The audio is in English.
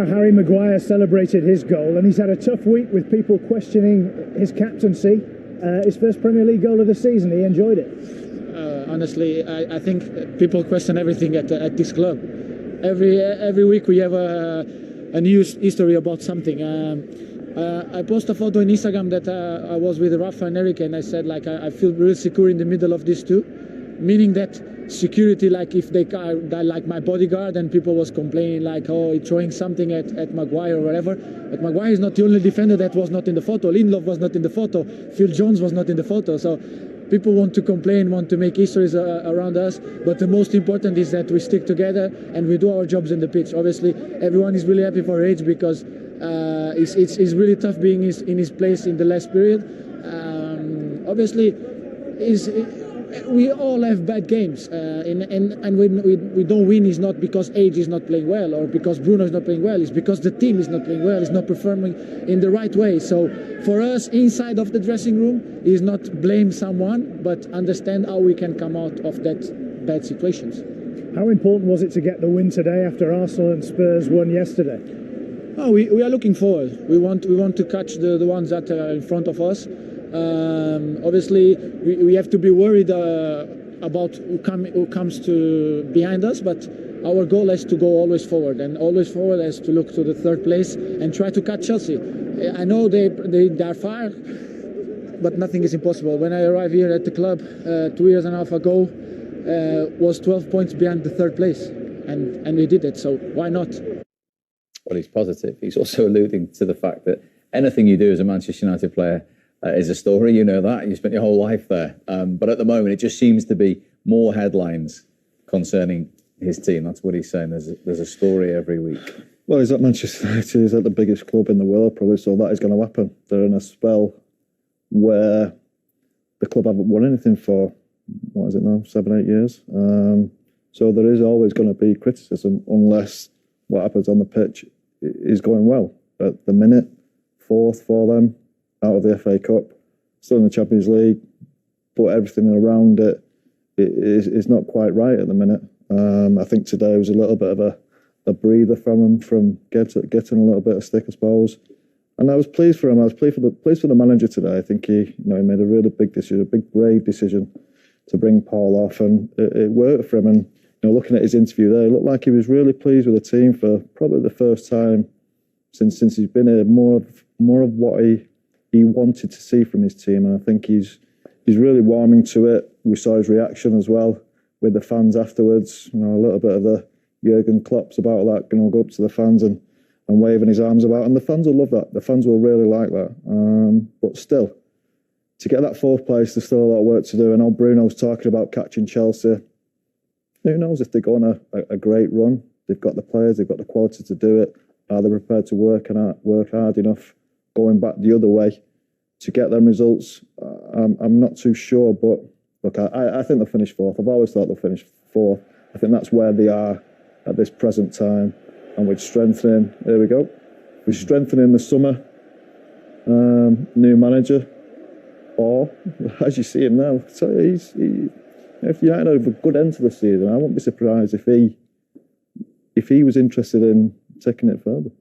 Harry Maguire celebrated his goal, and he's had a tough week with people questioning his captaincy. His first Premier League goal of the season, he enjoyed it. Honestly, I think people question everything at this club. Every week we have a news history about something. I posted a photo on Instagram that I was with Ralf and Eric, and I said I feel really secure in the middle of these two, meaning that security, like if they are like my bodyguard, and people was complaining like, oh, he's throwing something at Maguire or whatever. But Maguire is not the only defender that was not in the photo. Lindelof was not in the photo. Phil Jones was not in the photo. So people want to complain, want to make histories around us, but the most important is that we stick together and we do our jobs in the pitch. Obviously, everyone is really happy for Rage because it's really tough being in his place in the last period. Obviously, we all have bad games, and when we don't win, it's not because Age is not playing well or because Bruno is not playing well. It's because the team is not playing well, it's not performing in the right way. So for us, inside of the dressing room, is not blame someone, but understand how we can come out of that bad situations. How important was it to get the win today after Arsenal and Spurs won yesterday? Oh, we are looking forward. We want to catch the ones that are in front of us. Obviously, we have to be worried about who comes to behind us, but our goal is to go always forward, and always forward is to look to the third place and try to catch Chelsea. I know they are far, but nothing is impossible. When I arrived here at the club 2 years and a half ago, was 12 points behind the third place, and we did it. So why not? Well, he's positive. He's also alluding to the fact that anything you do as a Manchester United player is a story. You know that. You spent your whole life there. But at the moment, it just seems to be more headlines concerning his team. That's what he's saying. There's a story every week. Well, he's at Manchester United. He's at the biggest club in the world, probably. So that is going to happen. They're in a spell where the club haven't won anything for, what is it now, 7-8 years. So there is always going to be criticism unless what happens on the pitch is going well. At the minute, fourth for them, out of the FA Cup, still in the Champions League, but everything around it is not quite right at the minute. I think today was a little bit of a breather from him, from getting a little bit of stick, I suppose. And I was pleased for him. I was pleased for the manager today. I think he made a really big decision, a big brave decision to bring Paul off, and it worked for him. And looking at his interview there, it looked like he was really pleased with the team for probably the first time since he's been here. More of what he wanted to see from his team, and I think he's really warming to it. We saw his reaction as well with the fans afterwards. A little bit of the Jurgen Klopp's about that, go up to the fans and waving his arms about, and the fans will love that. The fans will really like that. But still, to get that fourth place, there's still a lot of work to do. I know Bruno's talking about catching Chelsea. Who knows if they go on a great run? They've got the players, they've got the quality to do it. Are they prepared to work hard enough going back the other way to get them results? I'm not too sure, but look, I think they'll finish fourth. I've always thought they'll finish fourth. I think that's where they are at this present time. And with strengthening, there we go. We're strengthening the summer, new manager, or as you see him now, so if United have a good end to the season, I wouldn't be surprised if he was interested in taking it further.